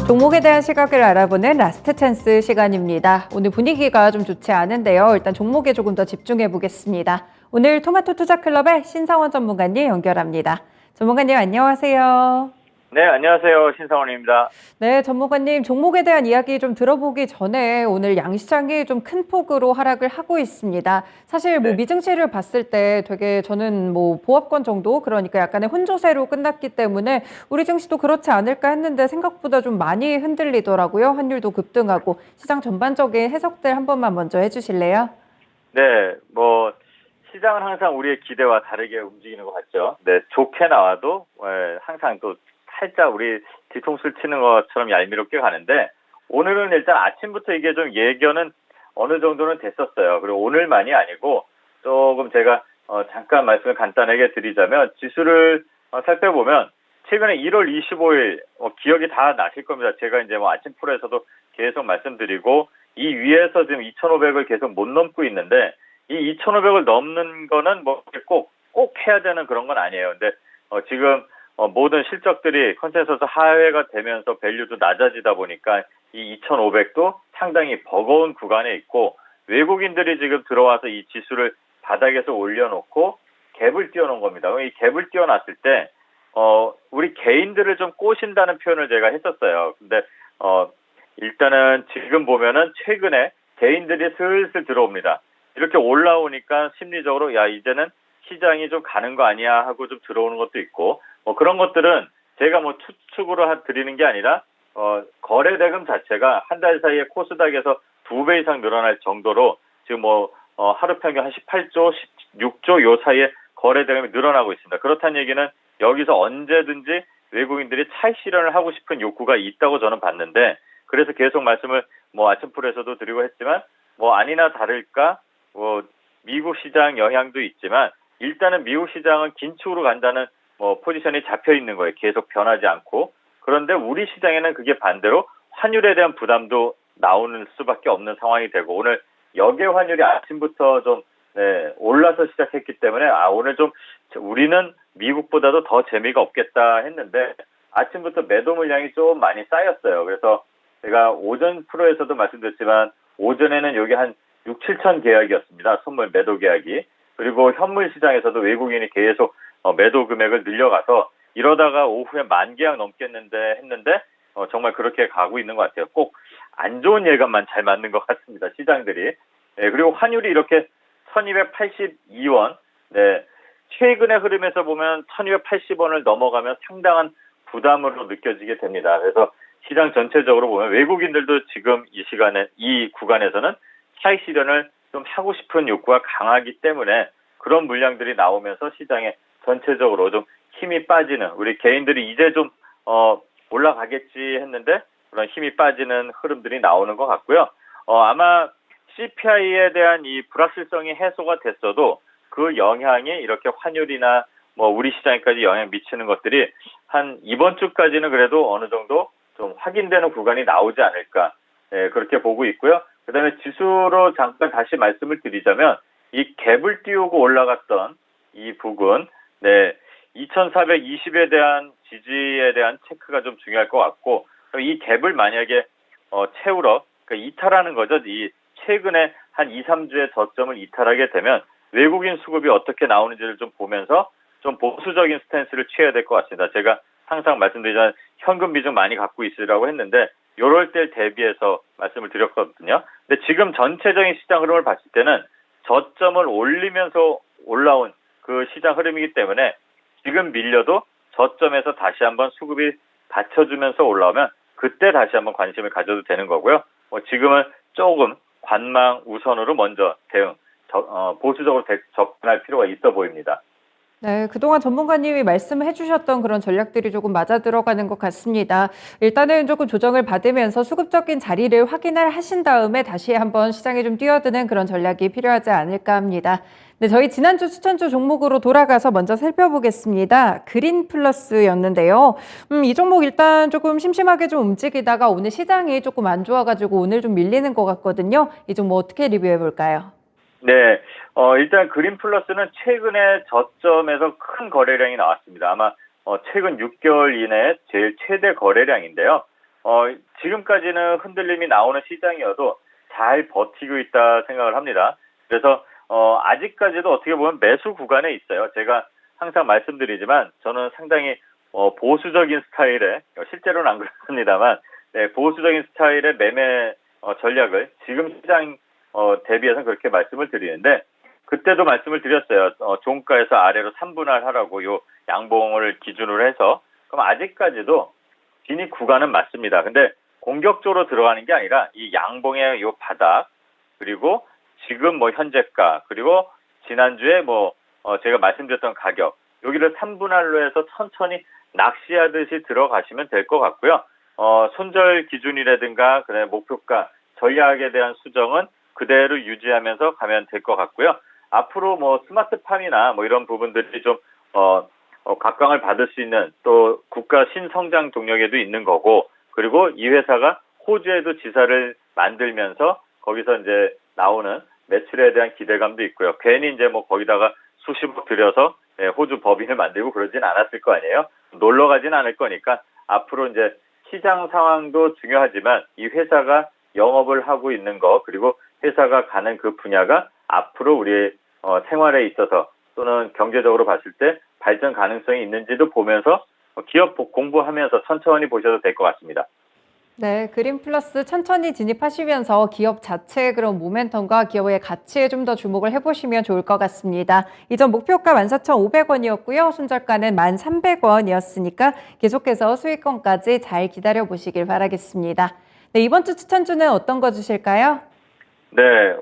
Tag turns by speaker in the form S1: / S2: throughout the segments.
S1: 종목에 대한 시각을 알아보는 라스트 찬스 시간입니다. 오늘 분위기가 좀 좋지 않은데요. 일단 종목에 조금 더 집중해 보겠습니다. 오늘 토마토 투자클럽의 신상원 전문가님 연결합니다. 전문가님 안녕하세요.
S2: 네, 안녕하세요. 신상원입니다.
S1: 네, 전문가님 종목에 대한 이야기 좀 들어보기 전에 오늘 양시장이 좀 큰 폭으로 하락을 하고 있습니다. 사실
S2: 네.
S1: 미증시를 봤을 때 되게 저는 보합권 정도 그러니까 약간의 혼조세로 끝났기 때문에 우리 증시도 그렇지 않을까 했는데 생각보다 좀 많이 흔들리더라고요. 환율도 급등하고 시장 전반적인 해석들 한 번만 먼저 해주실래요?
S2: 네, 시장은 항상 우리의 기대와 다르게 움직이는 것 같죠. 네, 좋게 나와도, 항상 또 살짝 우리 뒤통수를 치는 것처럼 얄미롭게 가는데, 오늘은 일단 아침부터 이게 좀 예견은 어느 정도는 됐었어요. 그리고 오늘만이 아니고, 조금 제가, 잠깐 말씀을 간단하게 드리자면, 지수를 살펴보면, 최근에 1월 25일, 기억이 다 나실 겁니다. 제가 이제 아침 프로에서도 계속 말씀드리고, 이 위에서 지금 2,500을 계속 못 넘고 있는데, 이 2,500을 넘는 거는 꼭 해야 되는 그런 건 아니에요. 근데, 지금, 모든 실적들이 컨센서스 하회가 되면서 밸류도 낮아지다 보니까 이 2,500도 상당히 버거운 구간에 있고, 외국인들이 지금 들어와서 이 지수를 바닥에서 올려놓고 갭을 띄워놓은 겁니다. 이 갭을 띄워놨을 때, 우리 개인들을 좀 꼬신다는 표현을 제가 했었어요. 근데, 일단은 지금 보면은 최근에 개인들이 슬슬 들어옵니다. 이렇게 올라오니까 심리적으로 야 이제는 시장이 좀 가는 거 아니야 하고 좀 들어오는 것도 있고 그런 것들은 제가 추측으로 드리는 게 아니라 거래 대금 자체가 한 달 사이에 코스닥에서 2배 이상 늘어날 정도로 지금 하루 평균 한 18조, 16조 요 사이에 거래 대금이 늘어나고 있습니다. 그렇다는 얘기는 여기서 언제든지 외국인들이 차익 실현을 하고 싶은 욕구가 있다고 저는 봤는데 그래서 계속 말씀을 아침 프로에서도 드리고 했지만 아니나 다를까 미국 시장 영향도 있지만 일단은 미국 시장은 긴축으로 간다는 포지션이 잡혀 있는 거예요. 계속 변하지 않고. 그런데 우리 시장에는 그게 반대로 환율에 대한 부담도 나오는 수밖에 없는 상황이 되고 오늘 역외 환율이 아침부터 좀 올라서 시작했기 때문에 오늘 좀 우리는 미국보다도 더 재미가 없겠다 했는데 아침부터 매도 물량이 좀 많이 쌓였어요. 그래서 제가 오전 프로에서도 말씀드렸지만 오전에는 여기 한 6, 7천 계약이었습니다. 선물 매도 계약이. 그리고 현물 시장에서도 외국인이 계속 매도 금액을 늘려가서 이러다가 오후에 10,000계약 넘겠는데 했는데 정말 그렇게 가고 있는 것 같아요. 꼭 안 좋은 예감만 잘 맞는 것 같습니다. 시장들이. 네, 그리고 환율이 이렇게 1282원. 네, 최근의 흐름에서 보면 1280원을 넘어가면 상당한 부담으로 느껴지게 됩니다. 그래서 시장 전체적으로 보면 외국인들도 지금 이 시간에 이 구간에서는 차익 실현을 좀 하고 싶은 욕구가 강하기 때문에 그런 물량들이 나오면서 시장에 전체적으로 좀 힘이 빠지는 우리 개인들이 이제 좀 올라가겠지 했는데 그런 힘이 빠지는 흐름들이 나오는 것 같고요. 아마 CPI에 대한 이 불확실성이 해소가 됐어도 그 영향이 이렇게 환율이나 우리 시장에까지 영향 미치는 것들이 한 이번 주까지는 그래도 어느 정도 좀 확인되는 구간이 나오지 않을까 그렇게 보고 있고요. 그다음에 지수로 잠깐 다시 말씀을 드리자면 이 갭을 띄우고 올라갔던 이 부분 2420에 대한 지지에 대한 체크가 좀 중요할 것 같고 이 갭을 만약에 채우러 그러니까 이탈하는 거죠. 이 최근에 한 2, 3주의 저점을 이탈하게 되면 외국인 수급이 어떻게 나오는지를 좀 보면서 좀 보수적인 스탠스를 취해야 될 것 같습니다. 제가 항상 말씀드리자면 현금 비중 많이 갖고 있으라고 했는데 요럴 때 대비해서 말씀을 드렸거든요. 근데 지금 전체적인 시장 흐름을 봤을 때는 저점을 올리면서 올라온 그 시장 흐름이기 때문에 지금 밀려도 저점에서 다시 한번 수급이 받쳐주면서 올라오면 그때 다시 한번 관심을 가져도 되는 거고요. 지금은 조금 관망 우선으로 먼저 대응, 보수적으로 접근할 필요가 있어 보입니다.
S1: 네, 그동안 전문가님이 말씀해 주셨던 그런 전략들이 조금 맞아 들어가는 것 같습니다. 일단은 조금 조정을 받으면서 수급적인 자리를 확인을 하신 다음에 다시 한번 시장에 좀 뛰어드는 그런 전략이 필요하지 않을까 합니다. 네, 저희 지난주 추천주 종목으로 돌아가서 먼저 살펴보겠습니다. 그린 플러스였는데요. 이 종목 일단 조금 심심하게 좀 움직이다가 오늘 시장이 조금 안 좋아가지고 오늘 좀 밀리는 것 같거든요. 이 종목 어떻게 리뷰해 볼까요?
S2: 네, 일단 그린 플러스는 최근에 저점에서 큰 거래량이 나왔습니다. 아마 최근 6개월 이내에 제일 최대 거래량인데요. 지금까지는 흔들림이 나오는 시장이어도 잘 버티고 있다 생각을 합니다. 그래서 아직까지도 어떻게 보면 매수 구간에 있어요. 제가 항상 말씀드리지만 저는 상당히 보수적인 스타일의, 실제로는 안 그렇습니다만, 네, 보수적인 스타일의 매매 전략을 지금 시장 대비해서 그렇게 말씀을 드리는데, 그때도 말씀을 드렸어요. 종가에서 아래로 3분할 하라고 요 양봉을 기준으로 해서. 그럼 아직까지도 진입 구간은 맞습니다. 근데 공격적으로 들어가는 게 아니라 이 양봉의 요 바닥, 그리고 지금 뭐 현재가, 그리고 지난주에 제가 말씀드렸던 가격, 여기를 3분할로 해서 천천히 낚시하듯이 들어가시면 될 것 같고요. 손절 기준이라든가, 그다음에 목표가, 전략에 대한 수정은 그대로 유지하면서 가면 될 것 같고요. 앞으로 스마트팜이나 이런 부분들이 좀, 각광을 받을 수 있는 또 국가 신성장 동력에도 있는 거고, 그리고 이 회사가 호주에도 지사를 만들면서 거기서 이제 나오는 매출에 대한 기대감도 있고요. 괜히 이제 거기다가 수십억 들여서 호주 법인을 만들고 그러진 않았을 거 아니에요. 놀러 가진 않을 거니까 앞으로 이제 시장 상황도 중요하지만 이 회사가 영업을 하고 있는 거, 그리고 회사가 가는 그 분야가 앞으로 우리의 생활에 있어서 또는 경제적으로 봤을 때 발전 가능성이 있는지도 보면서 기업 공부하면서 천천히 보셔도 될 것 같습니다.
S1: 네, 그린 플러스 천천히 진입하시면서 기업 자체의 그런 모멘텀과 기업의 가치에 좀 더 주목을 해보시면 좋을 것 같습니다. 이전 목표가 14,500원이었고요. 손절가는 1,300원이었으니까 계속해서 수익권까지 잘 기다려 보시길 바라겠습니다. 네, 이번 주 추천주는 어떤 거 주실까요?
S2: 네,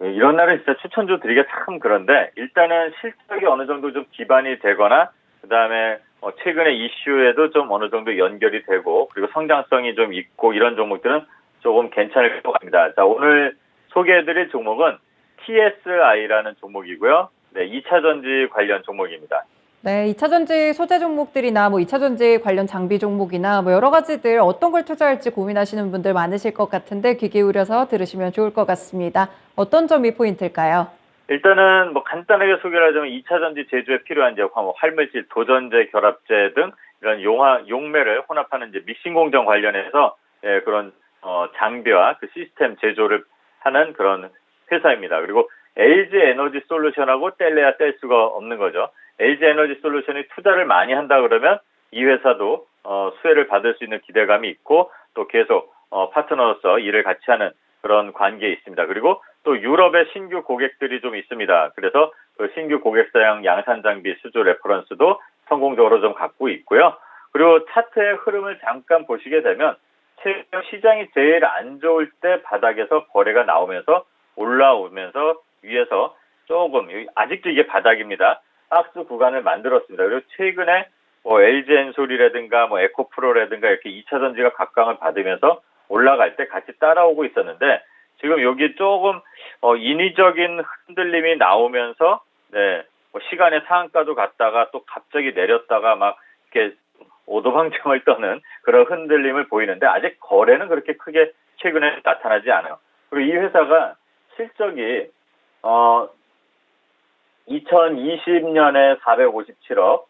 S2: 이런 날은 진짜 추천주 드리기가 참 그런데, 일단은 실적이 어느 정도 좀 기반이 되거나, 그 다음에 최근에 이슈에도 좀 어느 정도 연결이 되고, 그리고 성장성이 좀 있고, 이런 종목들은 조금 괜찮을 것 같습니다. 자, 오늘 소개해드릴 종목은 TSI라는 종목이고요. 네, 2차전지 관련 종목입니다.
S1: 네, 2차전지 소재 종목들이나 2차전지 관련 장비 종목이나 여러 가지들 어떤 걸 투자할지 고민하시는 분들 많으실 것 같은데 귀 기울여서 들으시면 좋을 것 같습니다. 어떤 점이 포인트일까요?
S2: 일단은 간단하게 소개를 하자면 2차전지 제조에 필요한 이제 활물질, 도전제, 결합제 등 이런 용매를 혼합하는 이제 믹싱 공정 관련해서 그런 장비와 그 시스템 제조를 하는 그런 회사입니다. 그리고 LG 에너지 솔루션하고 뗄래야 뗄 수가 없는 거죠. LG 에너지 솔루션이 투자를 많이 한다 그러면 이 회사도 수혜를 받을 수 있는 기대감이 있고, 또 계속 파트너로서 일을 같이 하는 그런 관계에 있습니다. 그리고 또 유럽의 신규 고객들이 좀 있습니다. 그래서 그 신규 고객사양 양산 장비 수주 레퍼런스도 성공적으로 좀 갖고 있고요. 그리고 차트의 흐름을 잠깐 보시게 되면 최근 시장이 제일 안 좋을 때 바닥에서 거래가 나오면서 올라오면서 위에서 조금, 아직도 이게 바닥입니다, 박스 구간을 만들었습니다. 그리고 최근에 LG엔솔이라든가 에코프로라든가 이렇게 2차전지가 각광을 받으면서 올라갈 때 같이 따라오고 있었는데, 지금 여기 조금 인위적인 흔들림이 나오면서 시간의 상한가도 갔다가 또 갑자기 내렸다가 막 이렇게 오도방정을 떠는 그런 흔들림을 보이는데, 아직 거래는 그렇게 크게 최근에 나타나지 않아요. 그리고 이 회사가 실적이 2020년에 457억,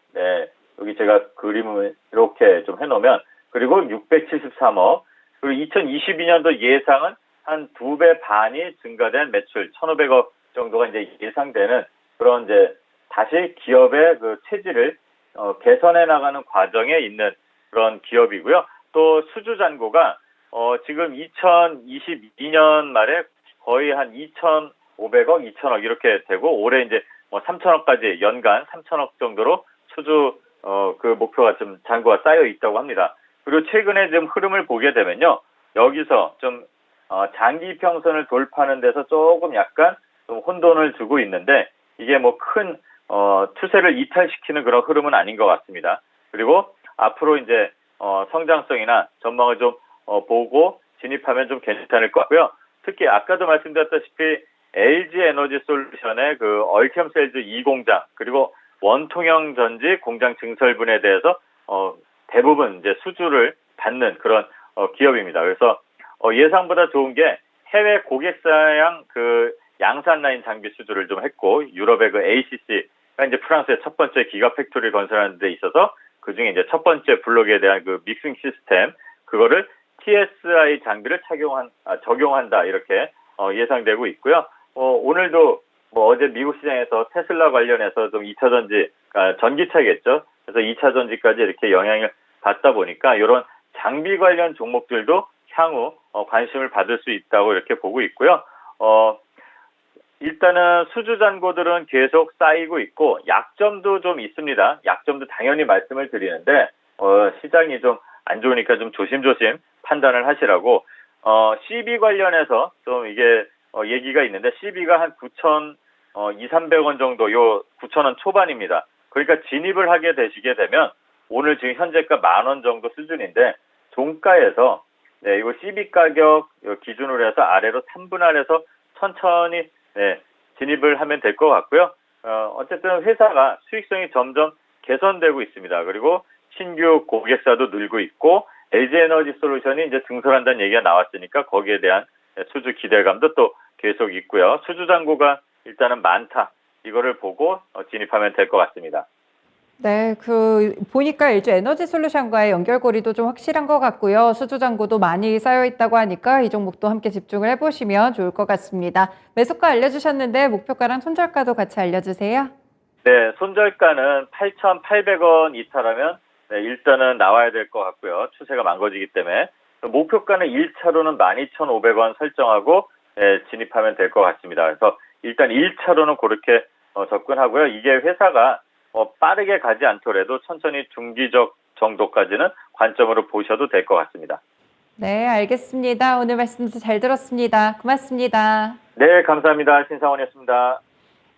S2: 여기 제가 그림을 이렇게 좀 해놓으면, 그리고 673억, 그리고 2022년도 예상은 한 2배 반이 증가된 매출 1,500억 정도가 이제 예상되는 그런 이제 다시 기업의 그 체질을 개선해 나가는 과정에 있는 그런 기업이고요. 또 수주 잔고가 지금 2022년 말에 거의 한 2,500억, 2,000억 이렇게 되고, 올해 이제 3,000억까지 연간 3,000억 정도로 수주 그 목표가 좀 잔고가 쌓여 있다고 합니다. 그리고 최근에 좀 흐름을 보게 되면요, 여기서 좀 장기 평선을 돌파하는 데서 조금 약간 좀 혼돈을 주고 있는데, 이게 큰 추세를 이탈시키는 그런 흐름은 아닌 것 같습니다. 그리고 앞으로 이제 성장성이나 전망을 좀 보고 진입하면 좀 괜찮을 것 같고요. 특히 아까도 말씀드렸다시피 LG 에너지 솔루션의 그 얼티엄 셀즈 2공장, 그리고 원통형 전지 공장 증설분에 대해서 대부분 이제 수주를 받는 그런 기업입니다. 그래서 예상보다 좋은 게 해외 고객사양 그 양산 라인 장비 수주를 좀 했고, 유럽의 그 ACC가 이제 프랑스의 첫 번째 기가 팩토리를 건설하는 데 있어서 그 중에 이제 첫 번째 블록에 대한 그 믹싱 시스템, 그거를 TSI 장비를 적용한다 이렇게 예상되고 있고요. 오늘도 뭐 어제 미국 시장에서 테슬라 관련해서 좀 2차 전지, 전기차겠죠. 그래서 2차 전지까지 이렇게 영향을 받다 보니까 이런 장비 관련 종목들도 향후 관심을 받을 수 있다고 이렇게 보고 있고요. 일단은 수주 잔고들은 계속 쌓이고 있고 약점도 좀 있습니다. 약점도 당연히 말씀을 드리는데 시장이 좀 안 좋으니까 좀 조심조심 판단을 하시라고. CB 관련해서 좀 이게 얘기가 있는데 CB가 한 9,200~300원 정도, 요 9,000원 초반입니다. 그러니까 진입을 하게 되시게 되면 오늘 지금 현재가 10,000원 정도 수준인데 종가에서 이거 CB 가격 기준으로 해서 아래로 3분할해서 천천히 진입을 하면 될 것 같고요. 어쨌든 회사가 수익성이 점점 개선되고 있습니다. 그리고 신규 고객사도 늘고 있고 LG에너지솔루션이 이제 증설한다는 얘기가 나왔으니까 거기에 대한 수주 기대감도 또 계속 있고요. 수주 잔고가 일단은 많다. 이거를 보고 진입하면 될 것 같습니다.
S1: 네, 보니까 LG 에너지 솔루션과의 연결고리도 좀 확실한 것 같고요. 수주 잔고도 많이 쌓여 있다고 하니까 이 종목도 함께 집중을 해보시면 좋을 것 같습니다. 매수가 알려주셨는데 목표가랑 손절가도 같이 알려주세요.
S2: 네, 손절가는 8,800원 이탈하면 일단은 나와야 될 것 같고요. 추세가 망가지기 때문에. 목표가는 1차로는 12,500원 설정하고 진입하면 될 것 같습니다. 그래서 일단 1차로는 그렇게 접근하고요. 이게 회사가 빠르게 가지 않더라도 천천히 중기적 정도까지는 관점으로 보셔도 될 것 같습니다.
S1: 네, 알겠습니다. 오늘 말씀도 잘 들었습니다. 고맙습니다.
S2: 네, 감사합니다. 신상원이었습니다.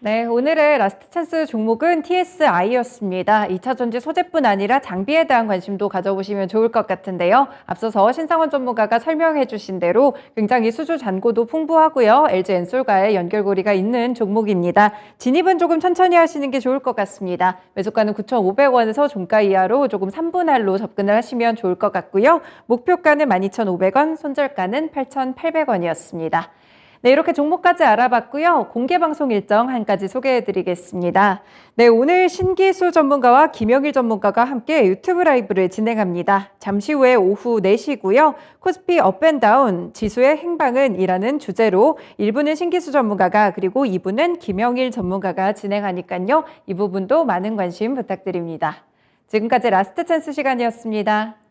S1: 네, 오늘의 라스트 찬스 종목은 TSI였습니다. 2차 전지 소재뿐 아니라 장비에 대한 관심도 가져보시면 좋을 것 같은데요. 앞서서 신상원 전문가가 설명해 주신 대로 굉장히 수주 잔고도 풍부하고요. LG엔솔과의 연결고리가 있는 종목입니다. 진입은 조금 천천히 하시는 게 좋을 것 같습니다. 매수가는 9,500원에서 종가 이하로 조금 3분할로 접근을 하시면 좋을 것 같고요. 목표가는 12,500원, 손절가는 8,800원이었습니다. 네, 이렇게 종목까지 알아봤고요. 공개 방송 일정 한 가지 소개해드리겠습니다. 네, 오늘 신기수 전문가와 김영일 전문가가 함께 유튜브 라이브를 진행합니다. 잠시 후에 오후 4시고요. 코스피 업앤다운 지수의 행방은 이라는 주제로 1부는 신기수 전문가가 그리고 2부는 김영일 전문가가 진행하니까요. 이 부분도 많은 관심 부탁드립니다. 지금까지 라스트 찬스 시간이었습니다.